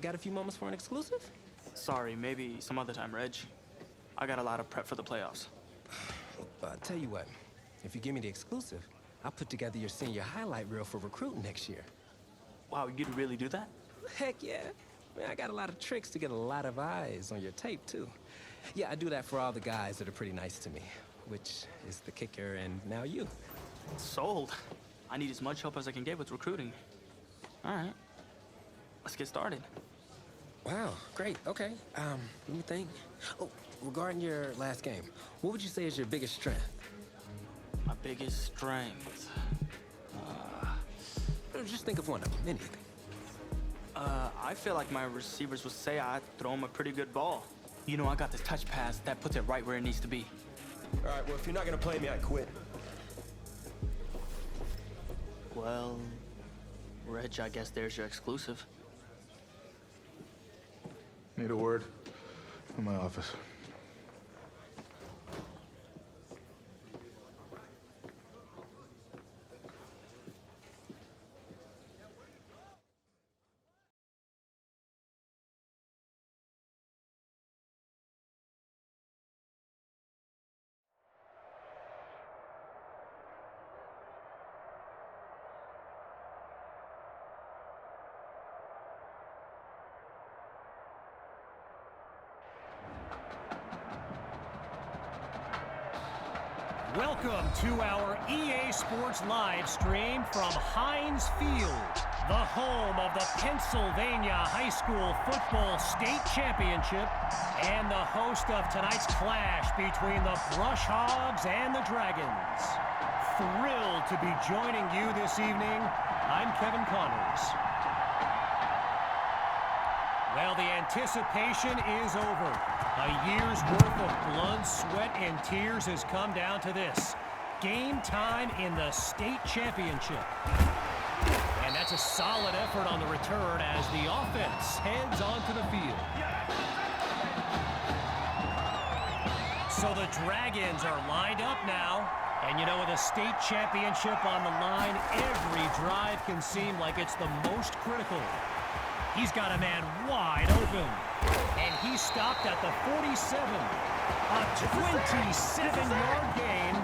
got a few moments for an exclusive? Sorry, maybe some other time, Reg. I got a lot of prep for the playoffs. Tell you what, if you give me the exclusive, I'll put together your senior highlight reel for recruiting next year. Wow, you'd really do that? Heck yeah. Man, I got a lot of tricks to get a lot of eyes on your tape, too. Yeah, I do that for all the guys that are pretty nice to me, which is the kicker and now you. Sold. I need as much help as I can get with recruiting. All right, let's get started. Wow, great, okay. Let me think. Oh, regarding your last game, what would you say is your biggest strength? My biggest strength? Just think of one of them, anything. I feel like my receivers would say I throw them a pretty good ball. You know, I got this touch pass that puts it right where it needs to be. All right, well, if you're not gonna play me, I quit. Well, Reg, I guess there's your exclusive. Need a word in my office. Welcome to our EA Sports live stream from Heinz Field, the home of the Pennsylvania High School Football State Championship and the host of tonight's clash between the Brush Hogs and the Dragons. Thrilled to be joining you this evening. I'm Kevin Connors. Well, the anticipation is over. A year's worth of blood, sweat, and tears has come down to this. Game time in the state championship. And that's a solid effort on the return as the offense heads onto the field. So the Dragons are lined up now. And you know, with a state championship on the line, every drive can seem like it's the most critical. He's got a man wide open. And he stopped at the 47. A 27-yard gain.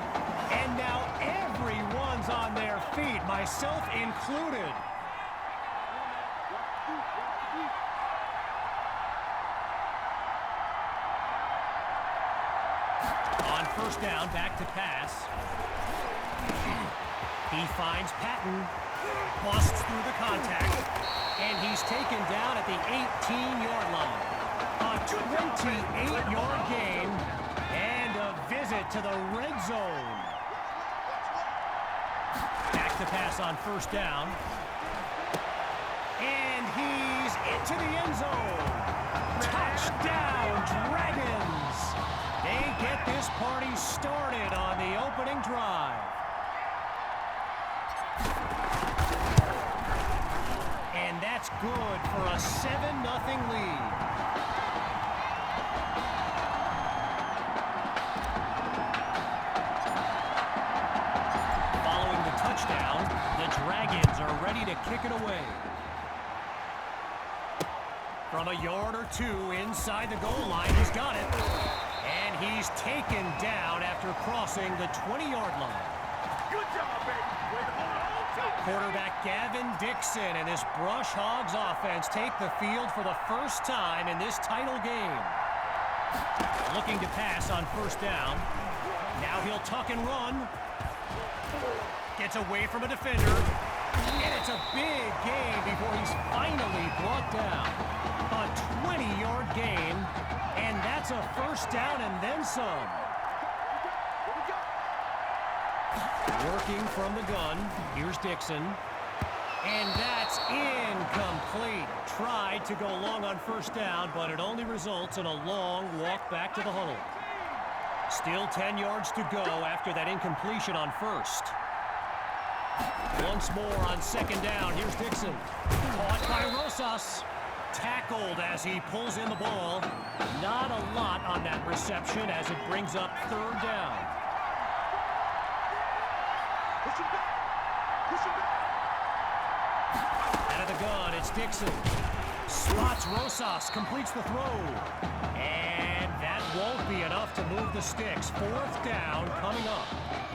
And now everyone's on their feet, myself included. On first down, back to pass. He finds Patton. Busts through the contact. And he's taken down at the 18-yard line. A 28-yard gain and a visit to the red zone. Back to pass on first down. And he's into the end zone. Touchdown, Dragons! They get this party started on the opening drive. And that's good for a 7-0 lead. Following the touchdown, the Dragons are ready to kick it away. From a yard or two inside the goal line, he's got it. And he's taken down after crossing the 20-yard line. Good job, baby. Way to hold on. Quarterback Gavin Dixon and his Brush Hogs offense take the field for the first time in this title game. Looking to pass on first down. Now he'll tuck and run. Gets away from a defender. And it's a big gain before he's finally brought down. A 20-yard gain. And that's a first down and then some. Working from the gun. Here's Dixon. And that's incomplete. Tried to go long on first down, but it only results in a long walk back to the huddle. Still 10 yards to go after that incompletion on first. Once more on second down. Here's Dixon. Caught by Rosas. Tackled as he pulls in the ball. Not a lot on that reception as it brings up third down. Out of the gun, it's Dixon. Spots Rosas, completes the throw. And that won't be enough to move the sticks. Fourth down coming up.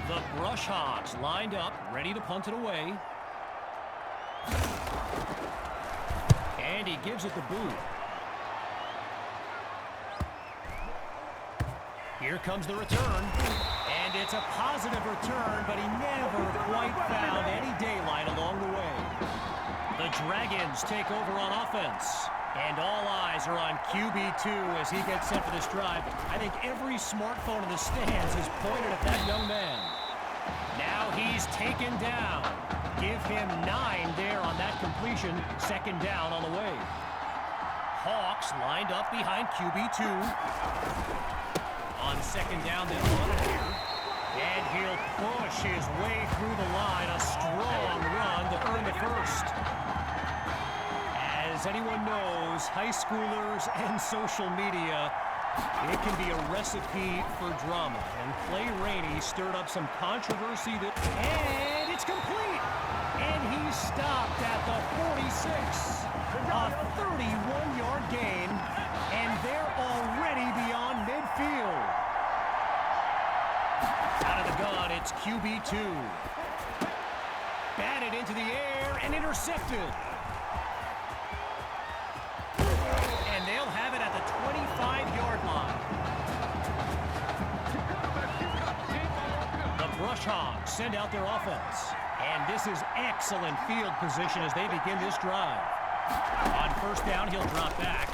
The Brush Hogs lined up, ready to punt it away. And he gives it the boot. Here comes the return. And it's a positive return, but he never quite found any daylight along the way. The Dragons take over on offense. And all eyes are on QB2 as he gets set for this drive. I think every smartphone in the stands is pointed at that young man. Now he's taken down. Give him 9 there on that completion. Second down on the way. Hawks lined up behind QB2. On second down, they'll run it here. And he'll push his way through the line. A strong run to earn the first. As anyone knows, high schoolers and social media, it can be a recipe for drama. And Clay Rainey stirred up some controversy and it's complete. And he's stopped at the 46. A 31-yard gain, and they're already beyond midfield. Out of the gun, it's QB2. Batted into the air and intercepted. And they'll have it at the 25-yard line. The Brush Hogs send out their offense. And this is excellent field position as they begin this drive. On first down, he'll drop back.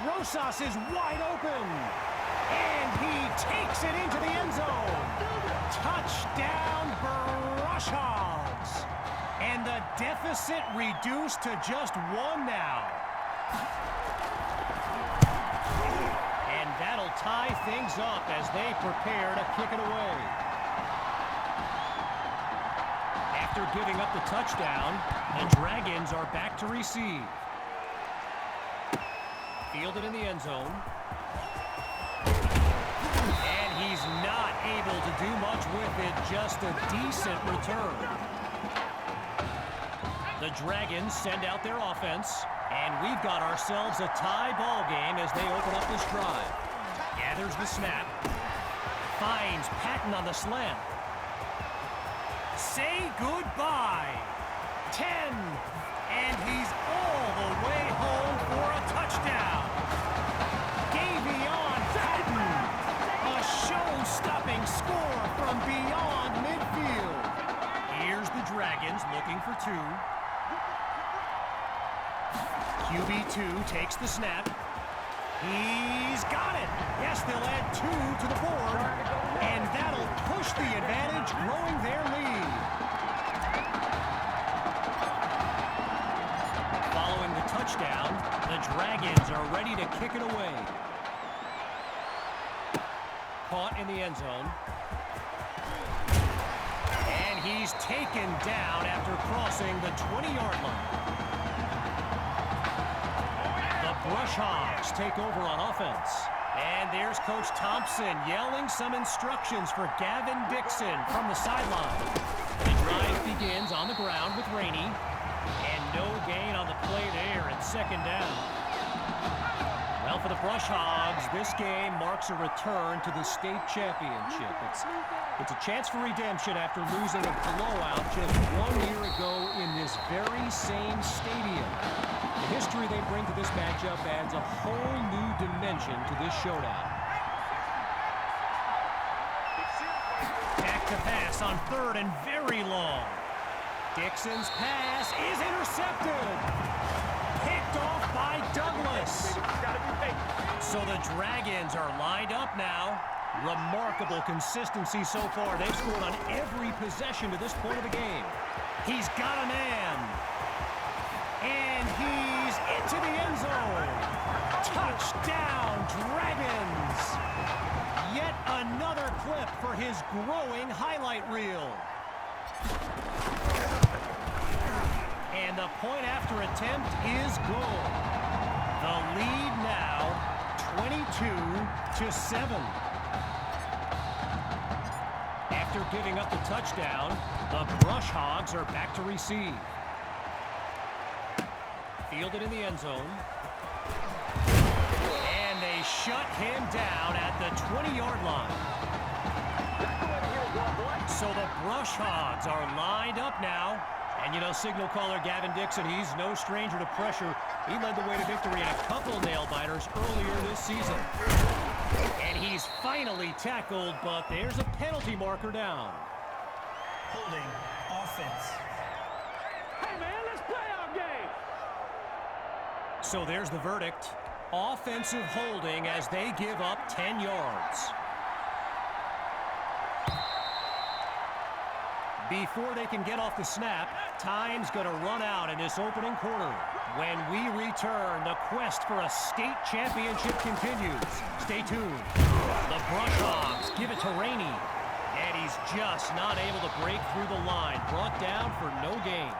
Rosas is wide open. And he takes it into the end zone. Touchdown, Brush Hogs. And the deficit reduced to just 1 now. And that'll tie things up as they prepare to kick it away. After giving up the touchdown, the Dragons are back to receive. Fielded in the end zone. And he's not able to do much with it, just a decent return. The Dragons send out their offense, and we've got ourselves a tie ball game as they open up this drive. Gathers the snap. Finds Patton on the slant. Say goodbye. 10. And he's all the way home for a touchdown. Gavion Patton. A show-stopping score from beyond midfield. Here's the Dragons looking for 2. QB2 takes the snap. He's got it. Yes, they'll add 2 to the board. And that'll push the advantage, growing their lead. Following the touchdown, the Dragons are ready to kick it away. Caught in the end zone. And he's taken down after crossing the 20-yard line. Brush Hogs take over on offense. And there's Coach Thompson yelling some instructions for Gavin Dixon from the sideline. The drive begins on the ground with Rainey. And no gain on the play there at second down. Well, for the Brush Hogs, this game marks a return to the state championship. It's a chance for redemption after losing a blowout just 1 year ago in this very same stadium. The history they bring to this matchup adds a whole new dimension to this showdown. Back to pass on third and very long. Dixon's pass is intercepted. Picked off by Douglas. So the Dragons are lined up now. Remarkable consistency so far. They've scored on every possession to this point of the game. He's got a man. And he's into the end zone. Touchdown, Dragons. Yet another clip for his growing highlight reel. And the point after attempt is good. The lead now 22-7. After giving up the touchdown, the Brush Hogs are back to receive. fielded in the end zone. And they shut him down at the 20-yard line. So the Brush Hogs are lined up now. And you know, signal caller Gavin Dixon, he's no stranger to pressure. He led the way to victory in a couple nail-biters earlier this season. And he's finally tackled, but there's a penalty marker down. Holding offense. Hey, man, let's play our game. So there's the verdict. Offensive holding as they give up 10 yards. Before they can get off the snap, time's going to run out in this opening quarter. When we return, the quest for a state championship continues. Stay tuned. The Brush Hogs give it to Rainey. And he's just not able to break through the line. Brought down for no gain.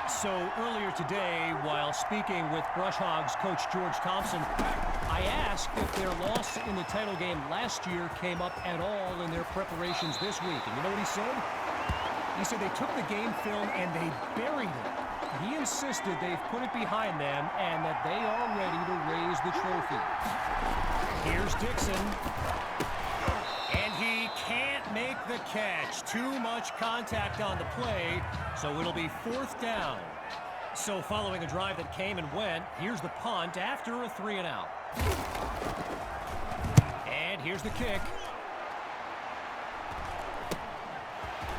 So earlier today, while speaking with Brush Hogs coach George Thompson, I asked if their loss in the title game last year came up at all in their preparations this week. And you know what he said? He said they took the game film and they buried it. He insisted they've put it behind them and that they are ready to raise the trophy. Here's Dixon. And he can't make the catch. Too much contact on the play, so it'll be 4th down. So following a drive that came and went, here's the punt after a 3-and-out. And here's the kick.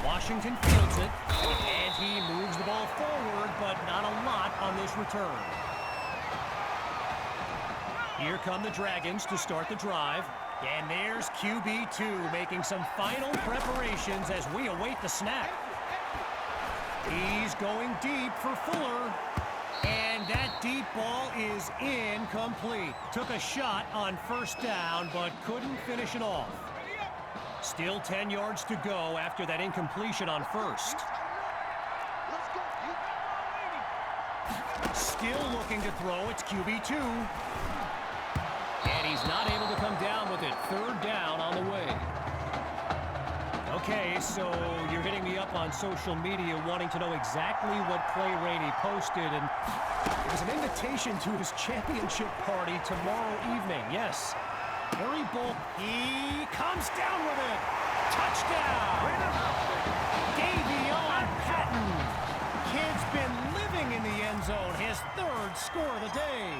Washington fields it, and he moves the ball forward, but not a lot on this return. Here come the Dragons to start the drive. And there's QB2 making some final preparations as we await the snap. He's going deep for Fuller. And that deep ball is incomplete. Took a shot on 1st down, but couldn't finish it off. Still 10 yards to go after that incompletion on 1st. Still looking to throw. It's QB2. And he's not able to come down with it. 3rd down on the way. Okay, so you're hitting me up on social media wanting to know exactly what play Rainey posted. And it was an invitation to his championship party tomorrow evening. Yes. Harry Bolt, he comes down with it. Touchdown. Davion Patton. Kid's been living in the end zone. His 3rd score of the day.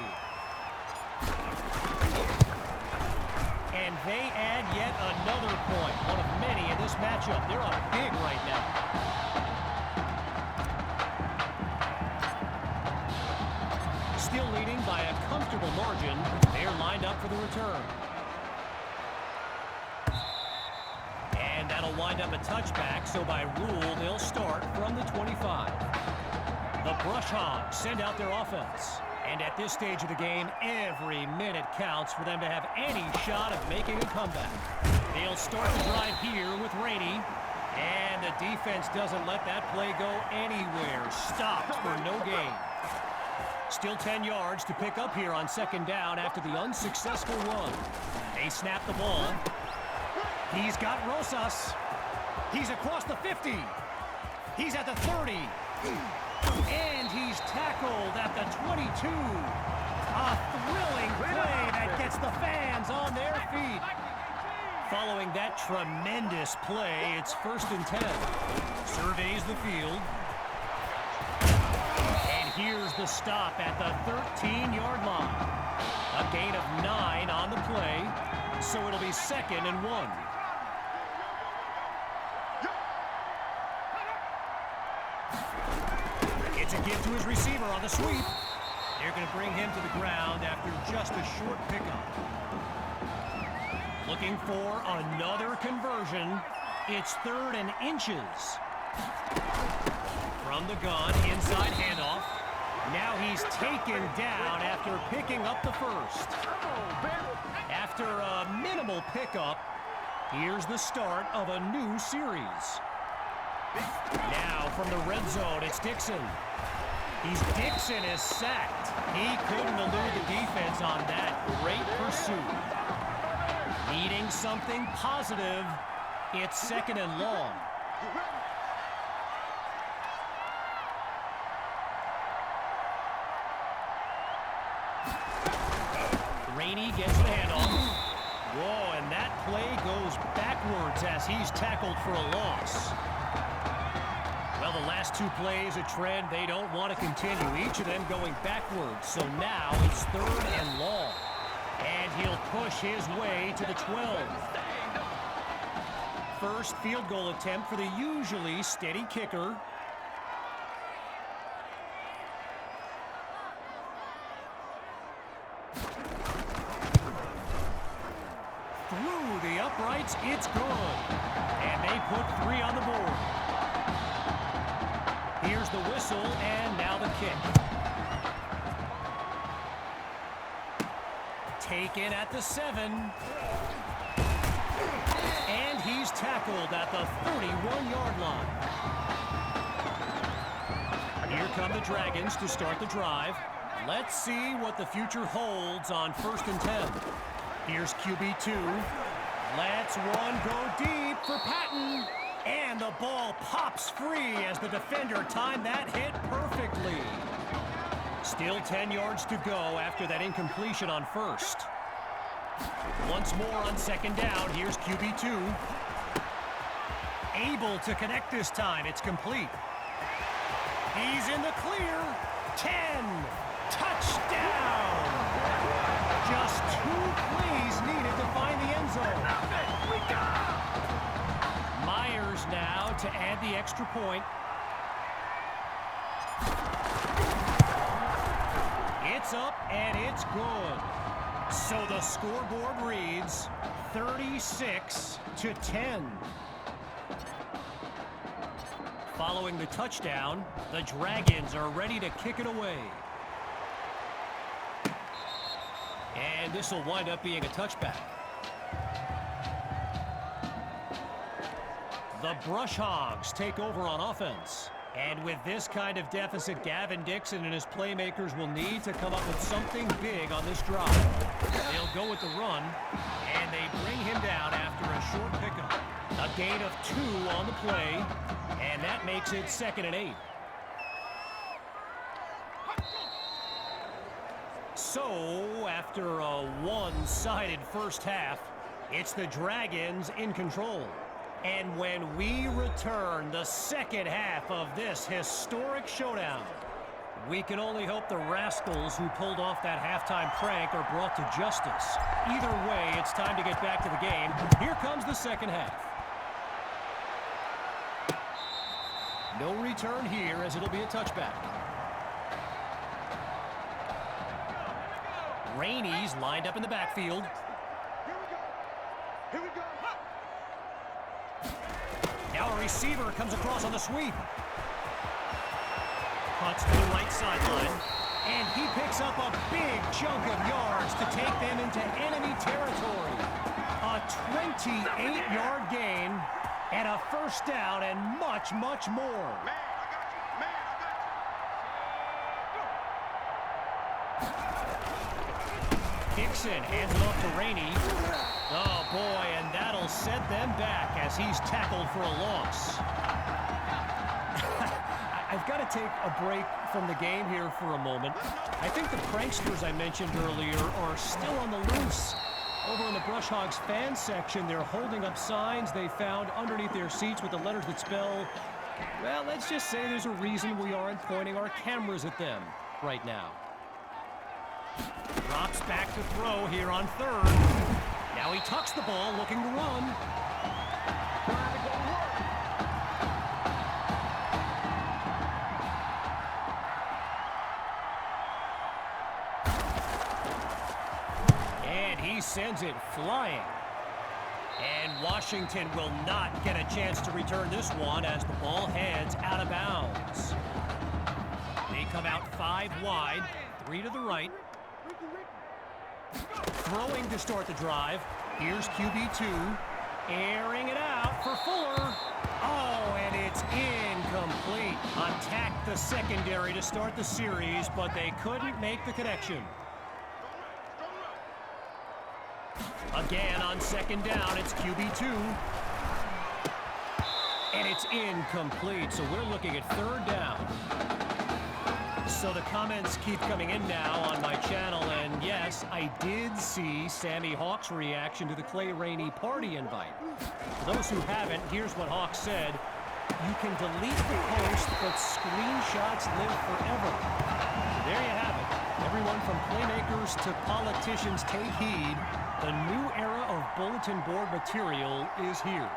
And they add yet another point, one of many in this matchup. They're up big right now. Still leading by a comfortable margin. They're lined up for the return. And that'll wind up a touchback, so by rule, they'll start from the 25. The Brush Hogs send out their offense. And at this stage of the game, every minute counts for them to have any shot of making a comeback. They'll start the drive here with Rainey. And the defense doesn't let that play go anywhere. Stopped for no gain. Still 10 yards to pick up here on 2nd down after the unsuccessful run. They snap the ball. He's got Rosas. He's across the 50. He's at the 30. And he's tackled at the 22. A thrilling play that gets the fans on their feet. Following that tremendous play, it's 1st and 10. Surveys the field. And here's the stop at the 13-yard line. A gain of 9 on the play, so it'll be 2nd and 1. It's a give to his receiver on the sweep. They're going to bring him to the ground after just a short pickup. Looking for another conversion. It's 3rd and inches. From the gun, inside handoff. Now he's taken down after picking up the 1st. After a minimal pickup, here's the start of a new series. Now from the red zone, it's Dixon. Dixon is sacked. He couldn't elude the defense on that great pursuit. Needing something positive, it's 2nd and long. Rainey gets the handoff. Whoa, and that play goes backwards as he's tackled for a loss. Well, the last two plays, a trend they don't want to continue, each of them going backwards. So now it's 3rd and long. And he'll push his way to the 12. First field goal attempt for the usually steady kicker. Through the uprights, it's good. And they put 3 on the board. Here's the whistle, and now the kick. Taken at the 7. And he's tackled at the 31-yard line. Here come the Dragons to start the drive. Let's see what the future holds on 1st and 10. Here's QB2. Lets one go deep for Patton. And the ball pops free as the defender timed that hit perfectly. Still 10 yards to go after that incompletion on 1st. Once more on 2nd down, here's QB2. Able to connect this time, it's complete. He's in the clear. 10. Touchdown! Just 2 plays needed to find the end zone. Myers now to add the extra point. It's up and it's good. So the scoreboard reads 36-10. Following the touchdown, the Dragons are ready to kick it away. And this will wind up being a touchback. The Brush Hogs take over on offense. And with this kind of deficit, Gavin Dixon and his playmakers will need to come up with something big on this drive. They'll go with the run, and they bring him down after a short pickup. A gain of 2 on the play, and that makes it 2nd and 8. So, after a one-sided first half, it's the Dragons in control. And when we return the second half of this historic showdown, we can only hope the rascals who pulled off that halftime prank are brought to justice. Either way, it's time to get back to the game. Here comes the second half. No return here as it'll be a touchback. Rainey's lined up in the backfield. Here we go. Now a receiver comes across on the sweep. Cuts to the right sideline. And he picks up a big chunk of yards to take them into enemy territory. A 28-yard gain and a first down and much, much more. Dixon hands it off to Rainey. Oh, boy, and that'll set them back as he's tackled for a loss. I've got to take a break from the game here for a moment. I think the pranksters I mentioned earlier are still on the loose. Over in the Brush Hogs fan section, they're holding up signs they found underneath their seats with the letters that spell, well, let's just say there's a reason we aren't pointing our cameras at them right now. Drops back to throw here on 3rd. Now he tucks the ball, looking to run. And he sends it flying. And Washington will not get a chance to return this one as the ball heads out of bounds. They come out 5 wide, 3 to the right. Throwing to start the drive. Here's QB2. Airing it out for Fuller. Oh, and it's incomplete. Attacked the secondary to start the series, but they couldn't make the connection. Again on 2nd down, it's QB2. And it's incomplete, so we're looking at 3rd down. So the comments keep coming in now on my channel, and yes, I did see Sammy Hawk's reaction to the Clay Rainey party invite. For those who haven't, here's what Hawk said. You can delete the post, but screenshots live forever. There you have it. Everyone from playmakers to politicians, take heed. The new era of bulletin board material is here.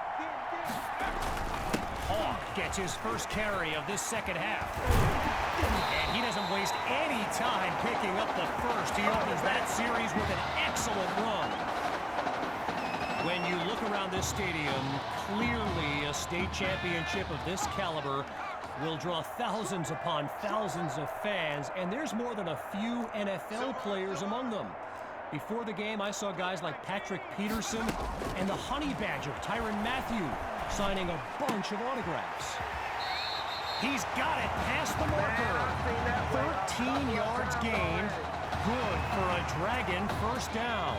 Hawk gets his first carry of this second half. And he doesn't waste any time picking up the first. He opens that series with an excellent run. When you look around this stadium, clearly a state championship of this caliber will draw thousands upon thousands of fans, and there's more than a few NFL players among them. Before the game, I saw guys like Patrick Peterson and the Honey Badger, Tyrann Mathieu, signing a bunch of autographs. He's got it past the marker. 13 yards gained. Good for a Dragon first down.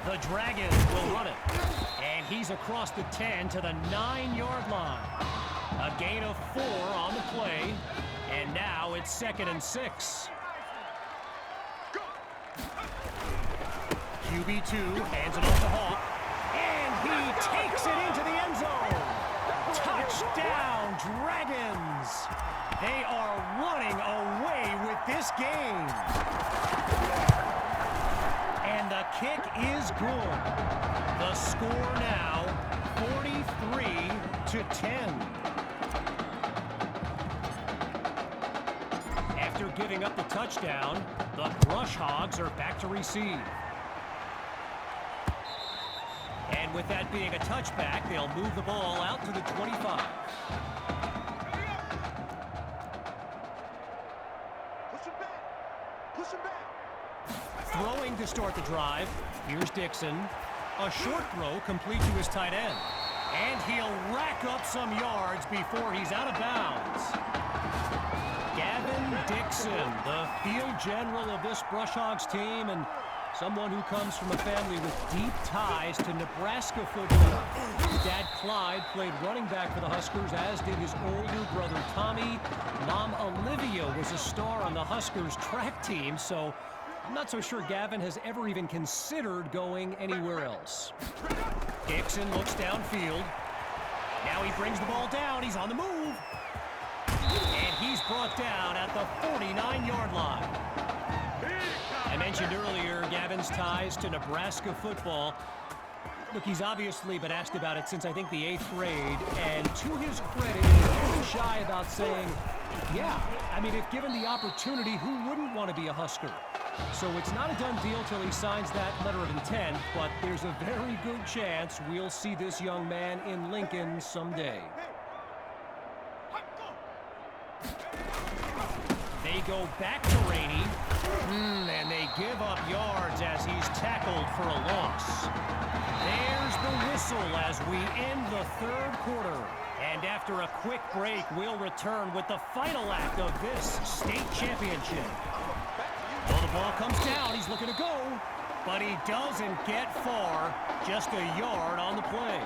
The Dragons will run it. And he's across the 10 to the 9-yard line. A gain of 4 on the play. And now it's 2nd and 6. QB2 hands it off to Hawk. And he takes it into the end zone. Touchdown, Dragons. They are running away with this game. And the kick is good. The score now 43-10. After giving up the touchdown, the Brush Hogs are back to receive. And with that being a touchback, they'll move the ball out to the 25. Throwing to start the drive. Here's Dixon. A short throw complete to his tight end. And he'll rack up some yards before he's out of bounds. Gavin Dixon, the field general of this Brush Hogs team, and someone who comes from a family with deep ties to Nebraska football. His dad, Clyde, played running back for the Huskers, as did his older brother, Tommy. Mom, Olivia, was a star on the Huskers track team, so I'm not so sure Gavin has ever even considered going anywhere else. Dixon looks downfield. Now he brings the ball down. He's on the move. And he's brought down at the 49-yard line. I mentioned earlier Gavin's ties to Nebraska football. Look, he's obviously been asked about it since, I think, the 8th grade. And to his credit, he's very shy about saying, yeah, I mean, if given the opportunity, who wouldn't want to be a Husker? So it's not a done deal till he signs that letter of intent, but there's a very good chance we'll see this young man in Lincoln someday. They go back to Rainey, and they give up yards as he's tackled for a loss. There's the whistle as we end the 3rd quarter. And after a quick break, we'll return with the final act of this state championship. Well, the ball comes down. He's looking to go, but he doesn't get far. Just a yard on the play.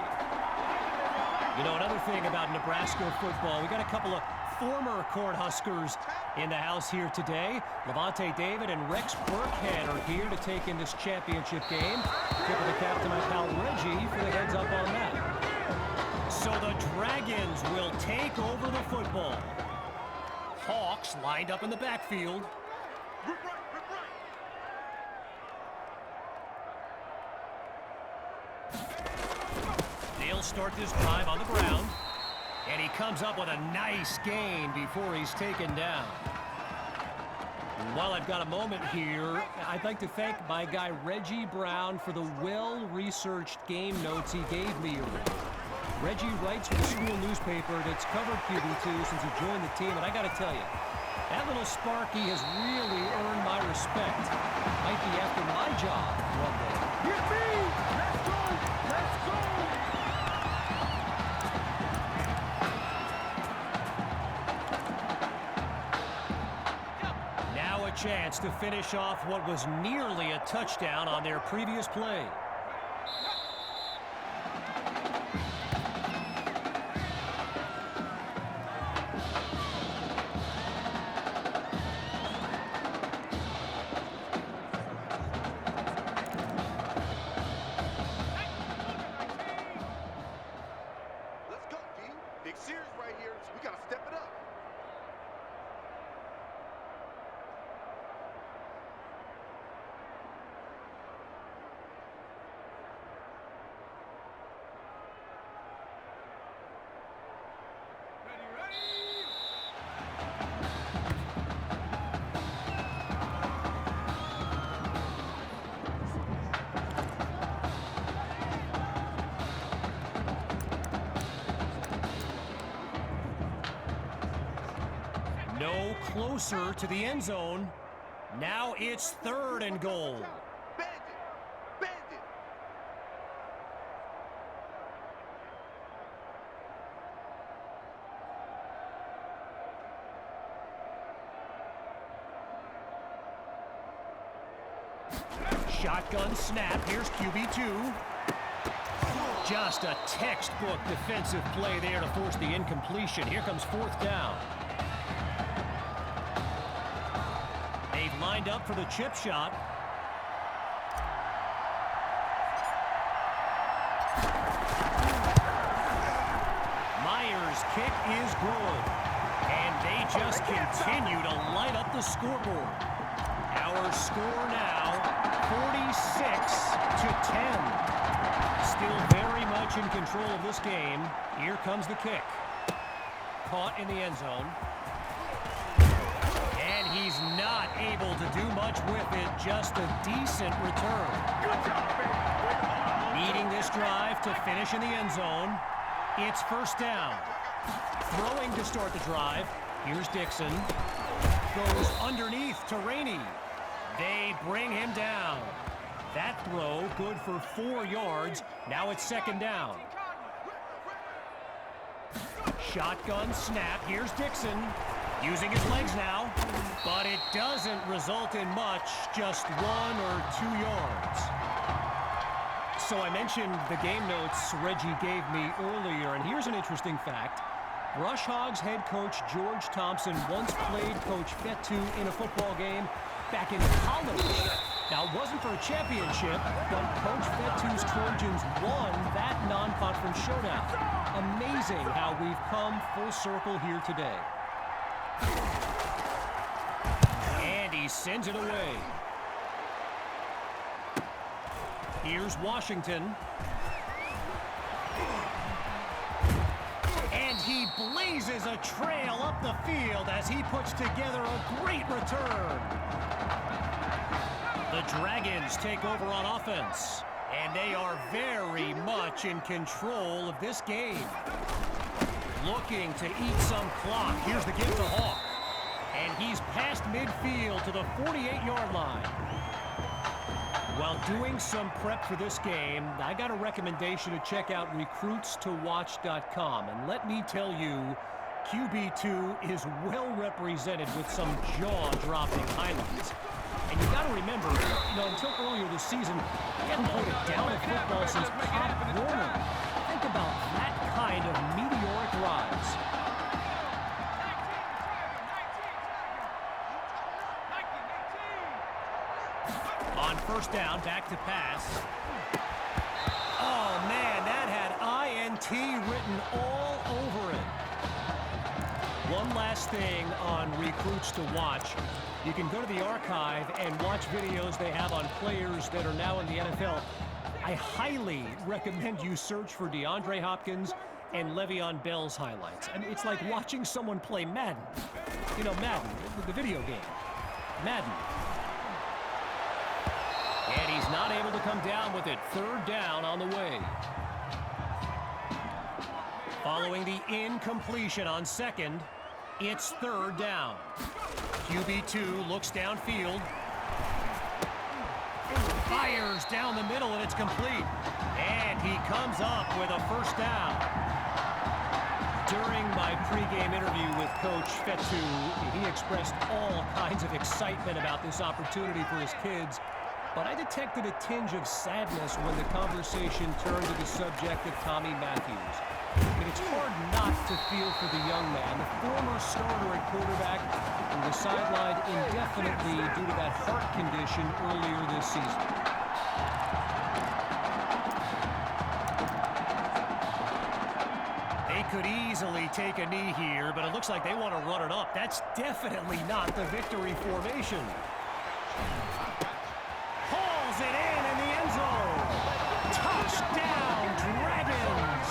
You know, another thing about Nebraska football, we got a couple of former Cornhuskers in the house here today. Levante David and Rex Burkhead are here to take in this championship game. Tip of the cap to my pal Reggie for the heads up on that. So the Dragons will take over the football. Hawks lined up in the backfield. They'll start this drive on the ground. And he comes up with a nice gain before he's taken down. While I've got a moment here, I'd like to thank my guy Reggie Brown for the well-researched game notes he gave me earlier. Reggie writes for the school newspaper that's covered QB2 since he joined the team, and I gotta tell you, that little Sparky has really earned my respect. Might be after my job one day. Hit me! Let's go! Let's go! Now a chance to finish off what was nearly a touchdown on their previous play. Big series right here, so we got to step it up. No closer to the end zone. Now it's 3rd and goal. Bend it! Bend it! Shotgun snap. Here's QB2. Just a textbook defensive play there to force the incompletion. Here comes 4th down. They've lined up for the chip shot. Myers' kick is good. And they just continue to light up the scoreboard. Our score now, 46-10. Still very much in control of this game. Here comes the kick. Caught in the end zone. And he's not able to do much with it. Just a decent return. Needing this drive to finish in the end zone. It's 1st down. Throwing to start the drive. Here's Dixon. Goes underneath to Rainey. They bring him down. That throw good for 4 yards. Now it's 2nd down. Shotgun snap. Here's Dixon. Using his legs now. But it doesn't result in much. Just 1 or 2 yards. So I mentioned the game notes Reggie gave me earlier. And here's an interesting fact. Rush Hogs head coach George Thompson once played Coach Fetu in a football game back in college. Now, it wasn't for a championship, but Coach Fetu's Trojans won that non-conference showdown. Amazing how we've come full circle here today. And he sends it away. Here's Washington. And he blazes a trail up the field as he puts together a great return. The Dragons take over on offense, and they are very much in control of this game. Looking to eat some clock. Here's the give to Hawk. And he's past midfield to the 48-yard line. While doing some prep for this game, I got a recommendation to check out recruitstowatch.com. And let me tell you, QB2 is well represented with some jaw-dropping highlights. And you got to remember, until earlier this season, he hadn't played a down of football since Pop Warner. Think about that kind of meteoric rise. On 1st down, back to pass. Oh, man, that had INT written all over it. One last thing on Recruits to Watch. You can go to the archive and watch videos they have on players that are now in the NFL. I highly recommend you search for DeAndre Hopkins and Le'Veon Bell's highlights. I mean, it's like watching someone play Madden. You know, Madden, the video game. Madden. And he's not able to come down with it. 3rd down on the way. Following the incompletion on 2nd, it's 3rd down. QB2 looks downfield. Fires down the middle, and it's complete. And he comes up with a 1st down. During my pregame interview with Coach Fetu, he expressed all kinds of excitement about this opportunity for his kids. But I detected a tinge of sadness when the conversation turned to the subject of Tommy Matthews. And it's hard not to feel for the young man, the former starter at quarterback, who was sidelined indefinitely due to that heart condition earlier this season. They could easily take a knee here, but it looks like they want to run it up. That's definitely not the victory formation. Hauls it in the end zone. Touchdown, Dragons.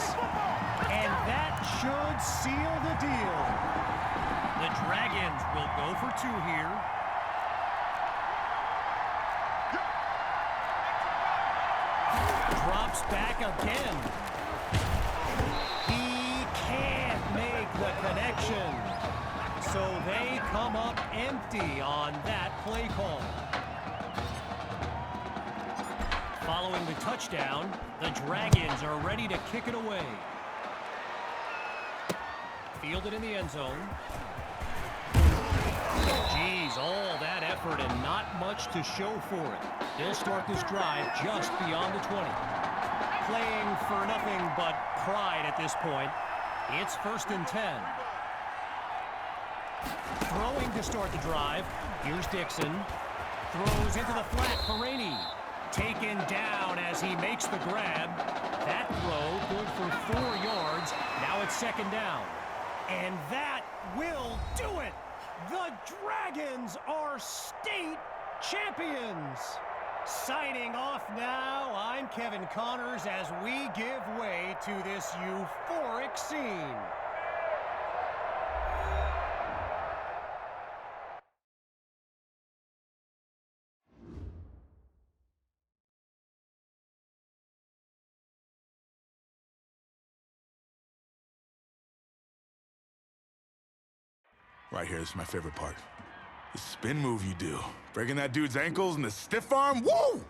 And that should seal the deal. The Dragons will go for 2 here. Drops back again. He can't make the connection. So they come up empty on that play call. Following the touchdown, the Dragons are ready to kick it away. Fielded in the end zone. Geez, all that effort and not much to show for it. They'll start this drive just beyond the 20. Playing for nothing but pride at this point. It's 1st and 10. Throwing to start the drive. Here's Dixon. Throws into the flat for Rainey. Taken down as he makes the grab. That throw good for 4 yards. Now it's 2nd down. And that will do it. The Dragons are state champions. Signing off now, I'm Kevin Connors as we give way to this euphoric scene. Right here, this is my favorite part. The spin move you do. Breaking that dude's ankles and the stiff arm, woo!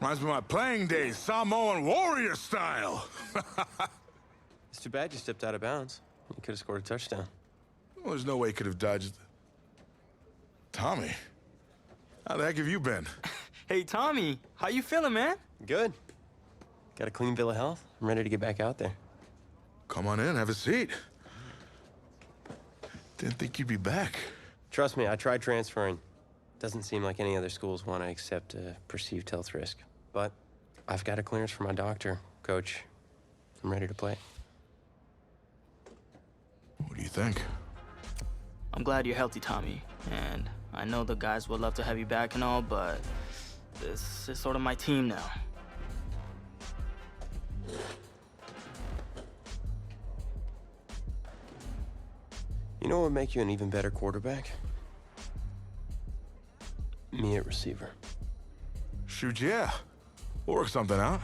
Reminds me of my playing days, Samoan warrior style. It's too bad you stepped out of bounds. You could have scored a touchdown. Well, there's no way he could have dodged. Tommy, how the heck have you been? Hey, Tommy, how you feeling, man? Good. Got a clean bill of health. I'm ready to get back out there. Come on in, have a seat. Didn't think you'd be back. Trust me, I tried transferring. Doesn't seem like any other schools want to accept a perceived health risk. But I've got a clearance from my doctor, Coach. I'm ready to play. What do you think? I'm glad you're healthy, Tommy. And I know the guys would love to have you back and all, but this is sort of my team now. You know what would make you an even better quarterback? Me at receiver. Shoot, yeah. We'll work something out.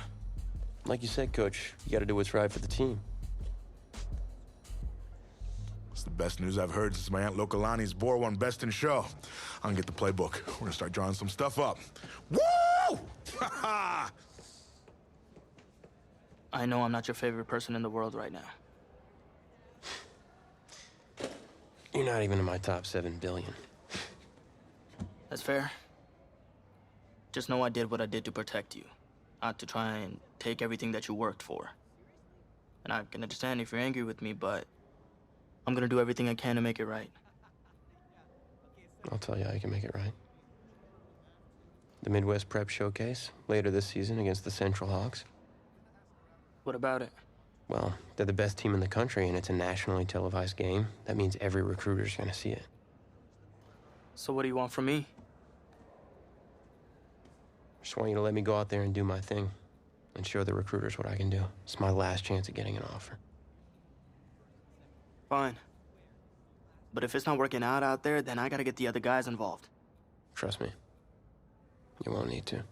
Like you said, Coach, you got to do what's right for the team. It's the best news I've heard since my Aunt Lokalani's Boar won Best in Show. I'm gonna get the playbook. We're gonna start drawing some stuff up. Woo! I know I'm not your favorite person in the world right now. You're not even in my top 7 billion. That's fair. Just know I did what I did to protect you, not to try and take everything that you worked for. And I can understand if you're angry with me, but I'm gonna do everything I can to make it right. I'll tell you how you can make it right. The Midwest Prep Showcase, later this season against the Central Hawks. What about it? Well, they're the best team in the country, and it's a nationally televised game. That means every recruiter's gonna see it. So what do you want from me? Just want you to let me go out there and do my thing and show the recruiters what I can do. It's my last chance at getting an offer. Fine. But if it's not working out there, then I gotta get the other guys involved. Trust me, you won't need to.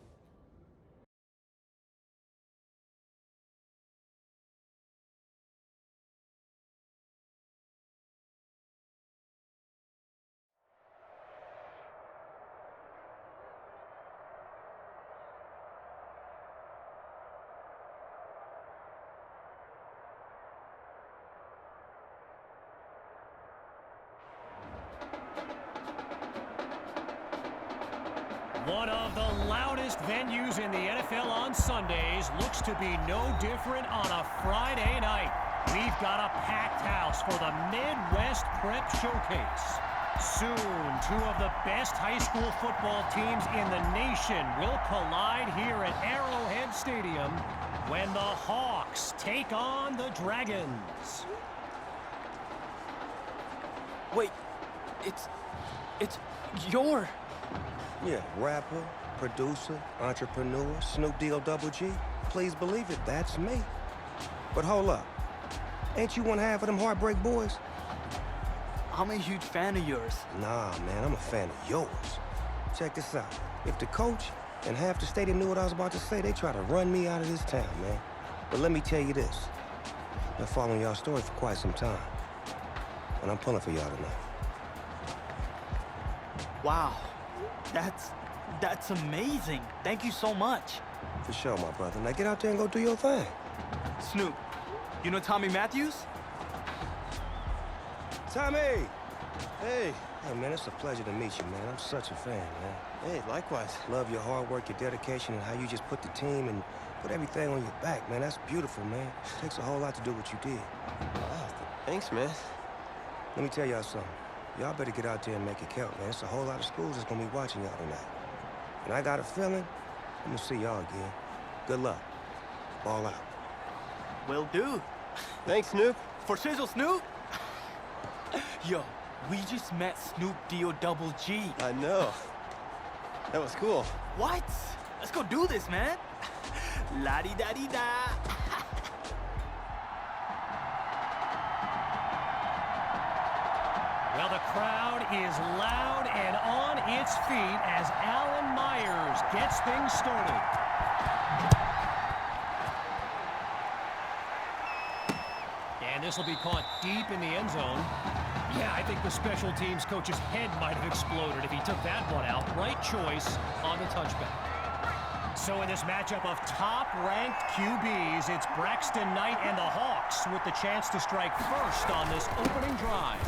One of the loudest venues in the NFL on Sundays looks to be no different on a Friday night. We've got a packed house for the Midwest Prep Showcase. Soon, two of the best high school football teams in the nation will collide here at Arrowhead Stadium when the Hawks take on the Dragons. Wait, it's your... Yeah, rapper, producer, entrepreneur, Snoop D-O-double-G. Please believe it, that's me. But hold up. Ain't you one half of them Heartbreak Boys? I'm a huge fan of yours. Nah, man, I'm a fan of yours. Check this out. If the coach and half the stadium knew what I was about to say, they try to run me out of this town, man. But let me tell you this. I've been following y'all story for quite some time. And I'm pulling for y'all tonight. Wow, that's amazing. Thank you so much. For sure, my brother. Now get out there and go do your thing. Snoop, you know Tommy Matthews? Tommy! Hey! Hey, man, it's a pleasure to meet you, man. I'm such a fan, man. Hey, likewise. Love your hard work, your dedication, and how you just put the team and put everything on your back, man. That's beautiful, man. It takes a whole lot to do what you did. Wow, thanks, man. Let me tell y'all something. Y'all better get out there and make it count, man. It's a whole lot of schools that's gonna be watching y'all tonight. And I got a feeling I'm gonna see y'all again. Good luck. Ball out. Will do. Thanks, Snoop. For Shizzle Snoop? Yo, we just met Snoop D-O-double-G. I know. That was cool. What? Let's go do this, man. La-di-da-di-da. Well, the crowd is loud and on its feet as Alan Myers gets things started. And this will be caught deep in the end zone. Yeah, I think the special teams coach's head might have exploded if he took that one out. Right choice on the touchback. So in this matchup of top-ranked QBs, it's Braxton Knight and the Hawks with the chance to strike first on this opening drive.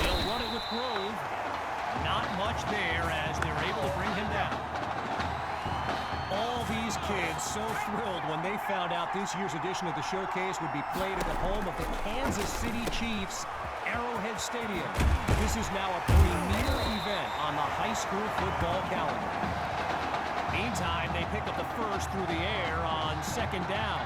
They'll run it with Grove. Not much there as they're able to bring him down. All these kids so thrilled when they found out this year's edition of the showcase would be played at the home of the Kansas City Chiefs, Arrowhead Stadium. This is now a premier event on the high school football calendar. Meantime, they pick up the first through the air on second down.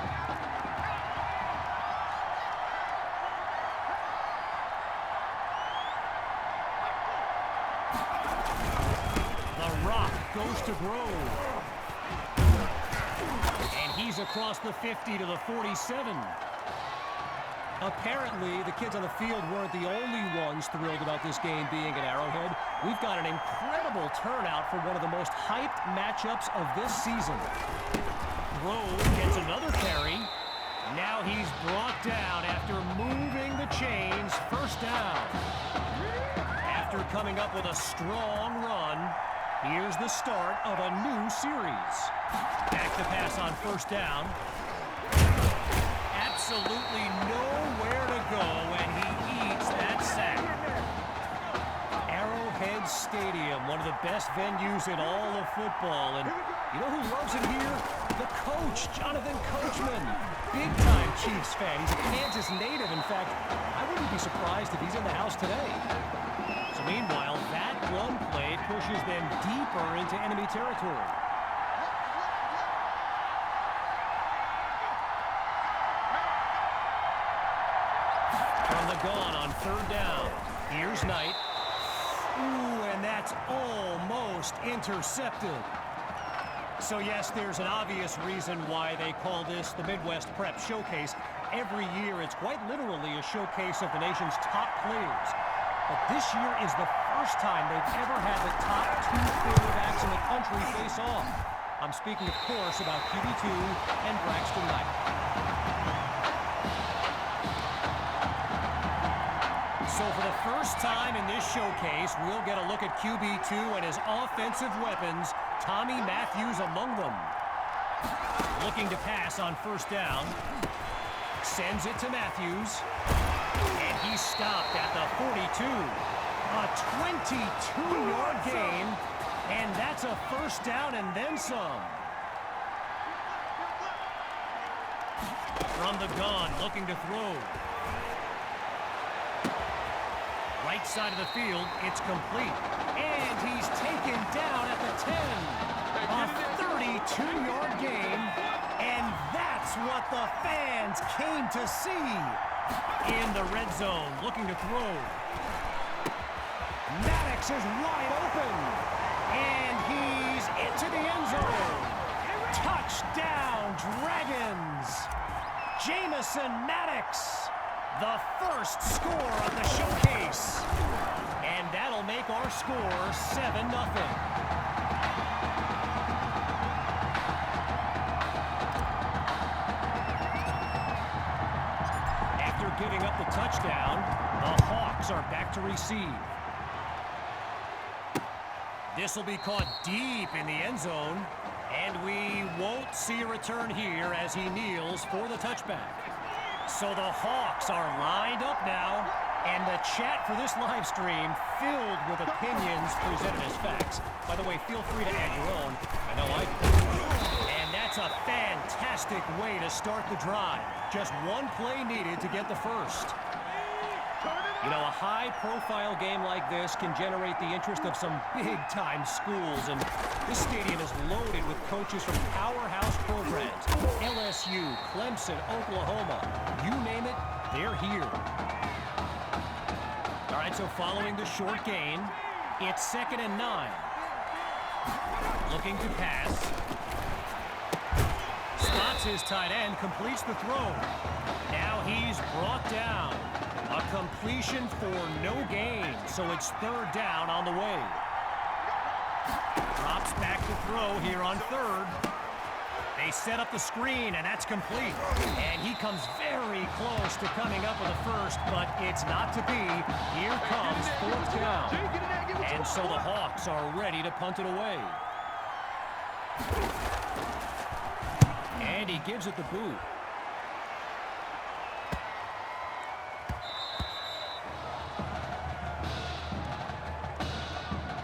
The Rock goes to Grove. And he's across the 50 to the 47. Apparently, the kids on the field weren't the only ones thrilled about this game being at Arrowhead. We've got an incredible turnout for one of the most hyped matchups of this season. Grove gets another carry. Now he's brought down after moving the chains. First down. After coming up with a strong run, here's the start of a new series. Back to pass on first down. Absolutely nowhere to go, and he eats that sack. Arrowhead Stadium, one of the best venues in all of football. And you know who loves it here? The coach, Jonathan Coachman. Big-time Chiefs fan. He's a Kansas native. In fact, I wouldn't be surprised if he's in the house today. So meanwhile, that run play pushes them deeper into enemy territory. From the gun on third down. Here's Knight. Ooh, and that's almost intercepted. So yes, there's an obvious reason why they call this the Midwest Prep Showcase. Every year, it's quite literally a showcase of the nation's top players. But this year is the first time they've ever had the top two quarterbacks in the country face off. I'm speaking, of course, about QB2 and Braxton Knight. So for the first time in this showcase, we'll get a look at QB2 and his offensive weapons, Tommy Matthews among them. Looking to pass on first down. Sends it to Matthews. And he's stopped at the 42. A 22-yard gain. And that's a first down and then some. From the gun, looking to throw. Right right side of the field. It's complete. And he's taken down at the 10. A 32-yard gain. And that's what the fans came to see. In the red zone, looking to throw. Maddox is wide open. And he's into the end zone. Touchdown, Dragons. Jamison Maddox, the first score of the showcase. And that'll make our score 7-0. After giving up the touchdown, the Hawks are back to receive. This will be caught deep in the end zone, and we won't see a return here as he kneels for the touchback. So the Hawks are lined up now, and the chat for this live stream filled with opinions presented as facts. By the way, feel free to add your own. I know I do. And that's a fantastic way to start the drive. Just one play needed to get the first. You know, a high-profile game like this can generate the interest of some big-time schools, and this stadium is loaded with coaches from powerhouse programs. LSU, Clemson, Oklahoma, you name it, they're here. All right, so following the short gain, it's 2nd and 9. Looking to pass. Spots his tight end, completes the throw. Now he's brought down. A completion for no gain, so it's 3rd down on the way. Drops back to throw here on 3rd. They set up the screen, and that's complete. And he comes very close to coming up with a first, but it's not to be. Here comes 4th down. And so the Hawks are ready to punt it away. And he gives it the boot.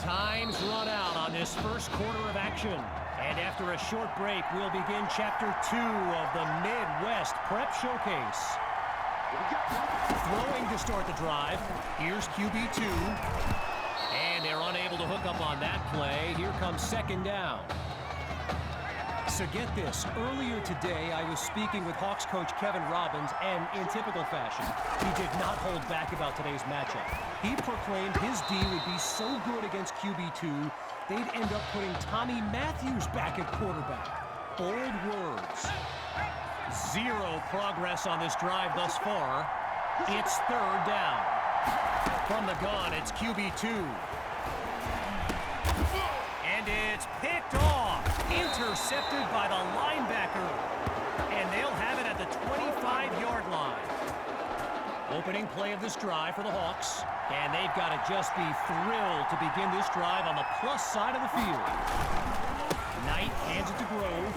Time's run out on this first quarter of action. And after a short break, we'll begin Chapter 2 of the Midwest Prep Showcase. Throwing to start the drive. Here's QB2. And they're unable to hook up on that play. Here comes 2nd down. So get this, earlier today I was speaking with Hawks coach Kevin Robbins, and in typical fashion, he did not hold back about today's matchup. He proclaimed his D would be so good against QB2, they'd end up putting Tommy Matthews back at quarterback. Bold words. Zero progress on this drive thus far. It's 3rd down. From the gun, it's QB2. And it's picked off. Intercepted by the linebacker. And they'll have it at the 25-yard line. Opening play of this drive for the Hawks. And they've got to just be thrilled to begin this drive on the plus side of the field. Knight hands it to Grove.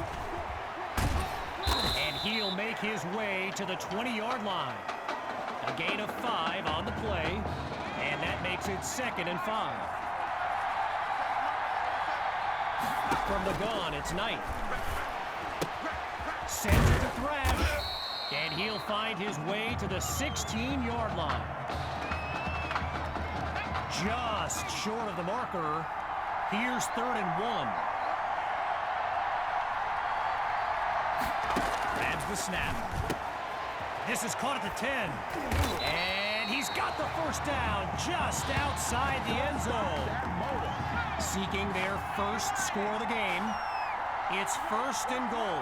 And he'll make his way to the 20-yard line. A gain of 5 on the play. And that makes it 2nd and 5. From the gun, it's Knight. Sends it to Thrash. And he'll find his way to the 16-yard line. Just short of the marker. Here's 3rd and 1. Grabs the snap. This is caught at the 10. And he's got the first down just outside the end zone. Seeking their first score of the game. It's 1st and goal.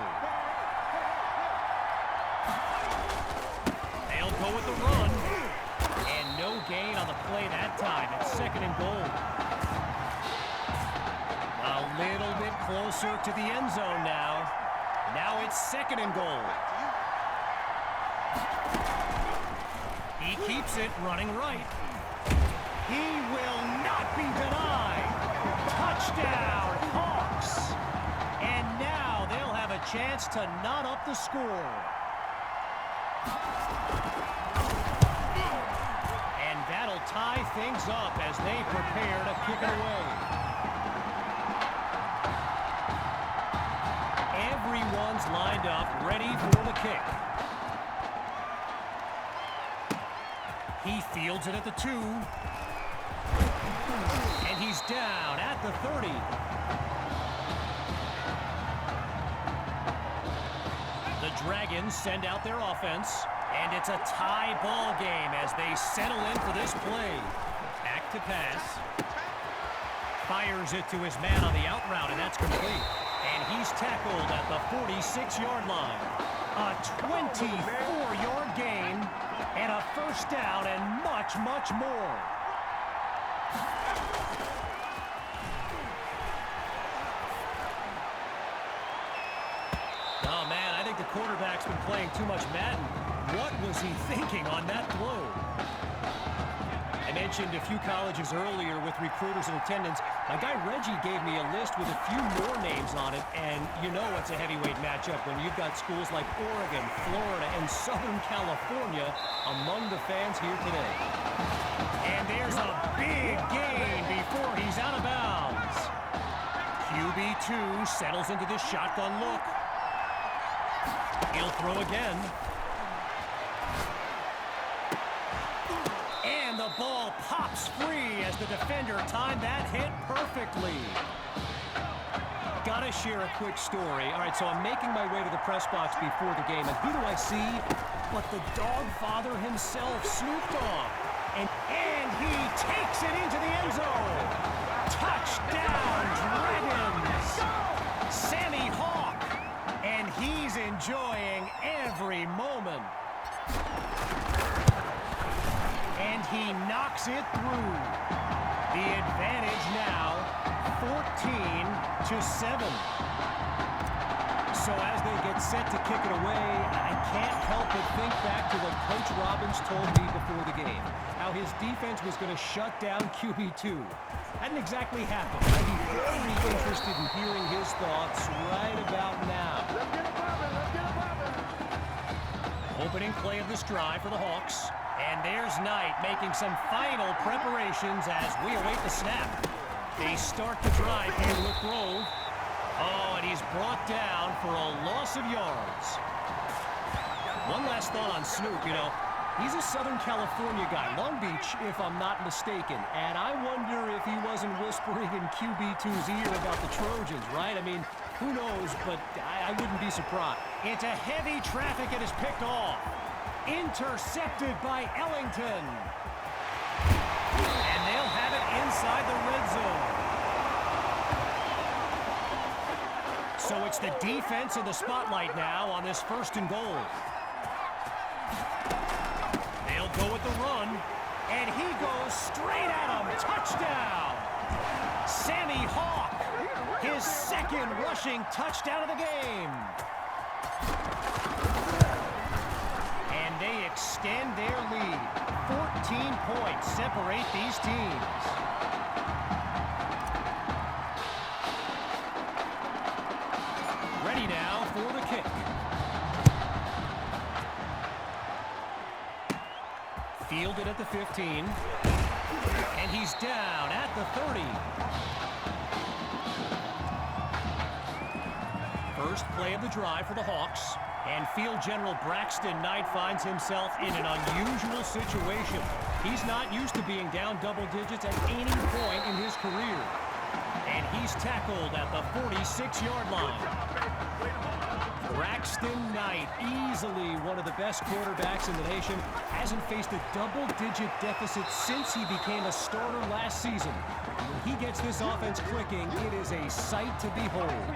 They'll go with the run. And no gain on the play that time. It's 2nd and goal. A little bit closer to the end zone now. Now it's 2nd and goal. He keeps it running right. He will not be denied. Touchdown, Hawks. And now they'll have a chance to knot up the score. And that'll tie things up as they prepare to kick it away. Everyone's lined up, ready for the kick. He fields it at the 2. And he's down at the 30. The Dragons send out their offense, and it's a tie ball game as they settle in for this play. Back to pass. Fires it to his man on the out route, and that's complete. And he's tackled at the 46-yard line. A 24-yard gain, and a first down, and much, much more. Oh, man, I think the quarterback's been playing too much Madden. What was he thinking on that throw? I mentioned a few colleges earlier with recruiters in attendance. My guy Reggie gave me a list with a few more names on it, and you know it's a heavyweight matchup when you've got schools like Oregon, Florida, and Southern California among the fans here today. And there's a big gain before he's out of bounds. QB2 settles into this shotgun look. He'll throw again. And the ball pops free as the defender timed that hit perfectly. Gotta share a quick story. All right, so I'm making my way to the press box before the game, and who do I see but the dog father himself, Snoop Dogg. And he takes it into the end zone. Touchdown, Dragons! Sammy Hawk, and he's enjoying every moment. And he knocks it through. The advantage now 14-7. So as they get set to kick it away, I can't help but think back to what Coach Robbins told me before the game. How his defense was going to shut down QB2. Hadn't exactly happened. I'd be very interested in hearing his thoughts right about now. Let's get a poppin', let's get a poppin'. Opening play of this drive for the Hawks. And there's Knight making some final preparations as we await the snap. They start the drive here in Wilk Grove. Oh, and he's brought down for a loss of yards. One last thought on Snoop, you know. He's a Southern California guy, Long Beach, if I'm not mistaken. And I wonder if he wasn't whispering in QB2's ear about the Trojans, right? I mean, who knows, but I wouldn't be surprised. Into heavy traffic and is picked off. Intercepted by Ellington. And they'll have it inside the red zone. So it's the defense in the spotlight now on this 1st and goal. They'll go with the run, and he goes straight at him. Touchdown! Sammy Hawk, his 2nd rushing touchdown of the game. And they extend their lead. 14 points separate these teams. Ready now for the kick. Fielded at the 15. And he's down at the 30. First play of the drive for the Hawks. And Field General Braxton Knight finds himself in an unusual situation. He's not used to being down double digits at any point in his career. And he's tackled at the 46-yard line. Braxton Knight, easily one of the best quarterbacks in the nation, hasn't faced a double-digit deficit since he became a starter last season. When he gets this offense clicking, it is a sight to behold.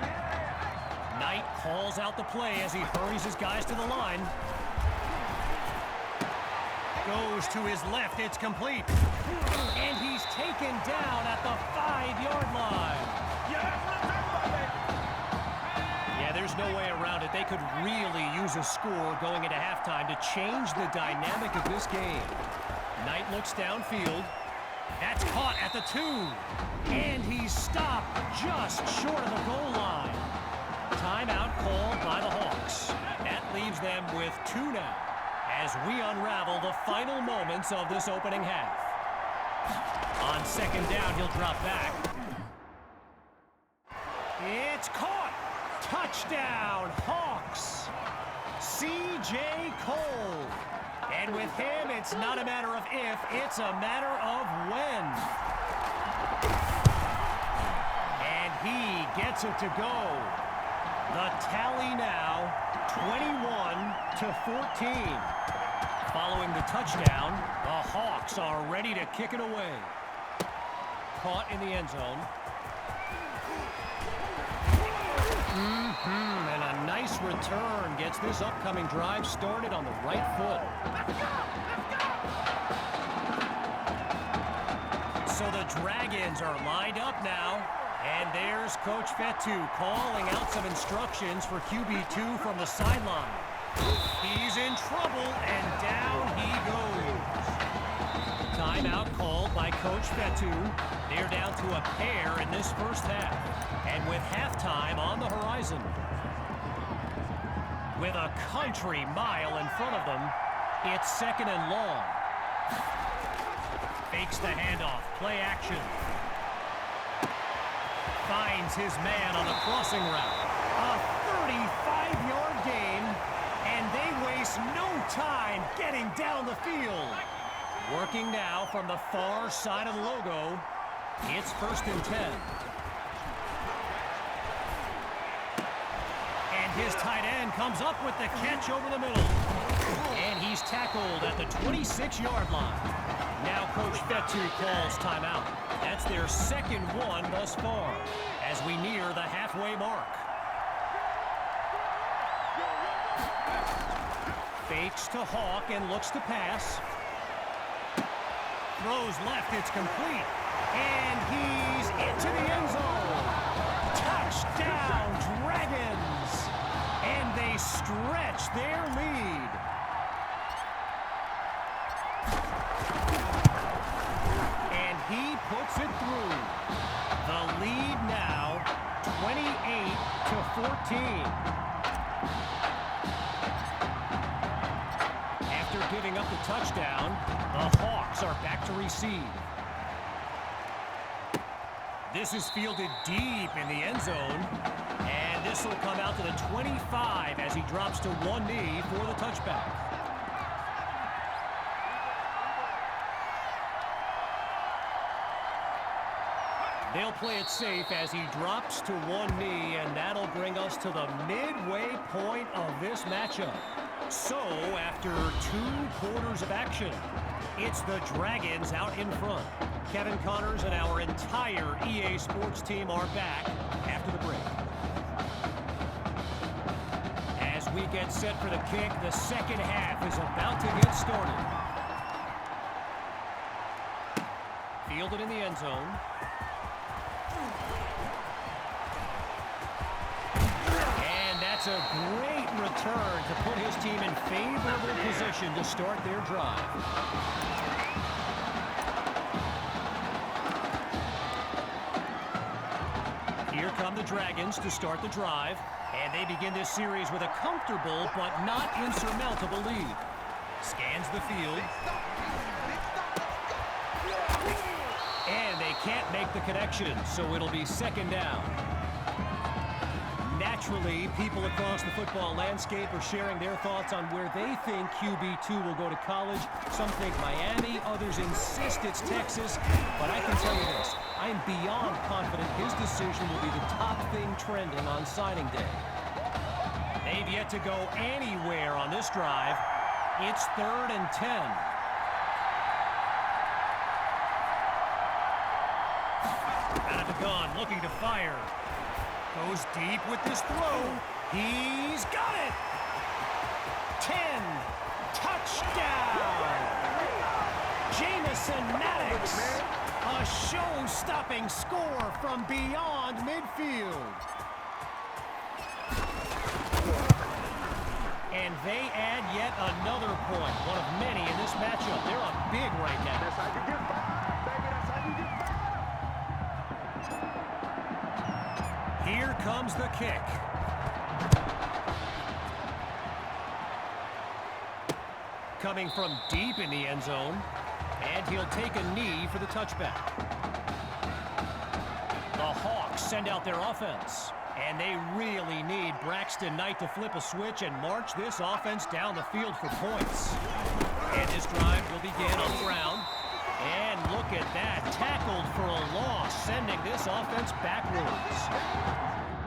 Knight calls out the play as he hurries his guys to the line. Goes to his left, it's complete. And he's taken down at the 5-yard line. Yeah, there's no way around it. They could really use a score going into halftime to change the dynamic of this game. Knight looks downfield. That's caught at the 2. And he's stopped just short of the goal line. Timeout called by the Hawks. That leaves them with 2 now as we unravel the final moments of this opening half. On 2nd down, he'll drop back. It's caught! Touchdown, Hawks! C.J. Cole. And with him, it's not a matter of if, it's a matter of when. And he gets it to go. The tally now, 21-14. Following the touchdown, the Hawks are ready to kick it away. Caught in the end zone. And a nice return gets this upcoming drive started on the right foot. So the Dragons are lined up now. And there's Coach Fetu calling out some instructions for QB2 from the sideline. He's in trouble, and down he goes. Timeout called by Coach Fetu. They're down to a pair in this first half. And with halftime on the horizon, with a country mile in front of them, it's 2nd and long. Fakes the handoff, play action. Finds his man on the crossing route. A 35-yard gain, and they waste no time getting down the field. Working now from the far side of the logo. It's 1st and 10. And his tight end comes up with the catch over the middle. And he's tackled at the 26-yard line. Now Coach Fetu calls timeout. That's their 2nd one thus far as we near the halfway mark. Fakes to Hawk and looks to pass. Throws left, it's complete. And he's into the end zone. Touchdown, Dragons! And they stretch their lead. And he puts it through. The lead now, 28-14. After giving up the touchdown, the Hawks are back to receive. This is fielded deep in the end zone, and this will come out to the 25 as he drops to one knee for the touchback. They'll play it safe as he drops to one knee, and that'll bring us to the midway point of this matchup. So, after 2 quarters of action, it's the Dragons out in front. Kevin Connors and our entire EA Sports team are back after the break. As we get set for the kick, the second half is about to get started. Fielded in the end zone. That's a great return to put his team in favorable position to start their drive. Here come the Dragons to start the drive, and they begin this series with a comfortable but not insurmountable lead. Scans the field. And they can't make the connection, so it'll be 2nd down. Naturally, people across the football landscape are sharing their thoughts on where they think QB2 will go to college. Some think Miami, others insist it's Texas. But I can tell you this, I'm beyond confident his decision will be the top thing trending on signing day. They've yet to go anywhere on this drive. It's 3rd and 10. Out of the gun, looking to fire. Goes deep with this throw. He's got it! 10. Touchdown! Jamison Maddox. A show-stopping score from beyond midfield. And they add yet another point. One of many in this matchup. They're up big right now. That's how you get by, baby. That's how you get by. Here comes the kick. Coming from deep in the end zone, and he'll take a knee for the touchback. The Hawks send out their offense, and they really need Braxton Knight to flip a switch and march this offense down the field for points. And this drive will begin on the ground. And look at that, tackled for a sending this offense backwards.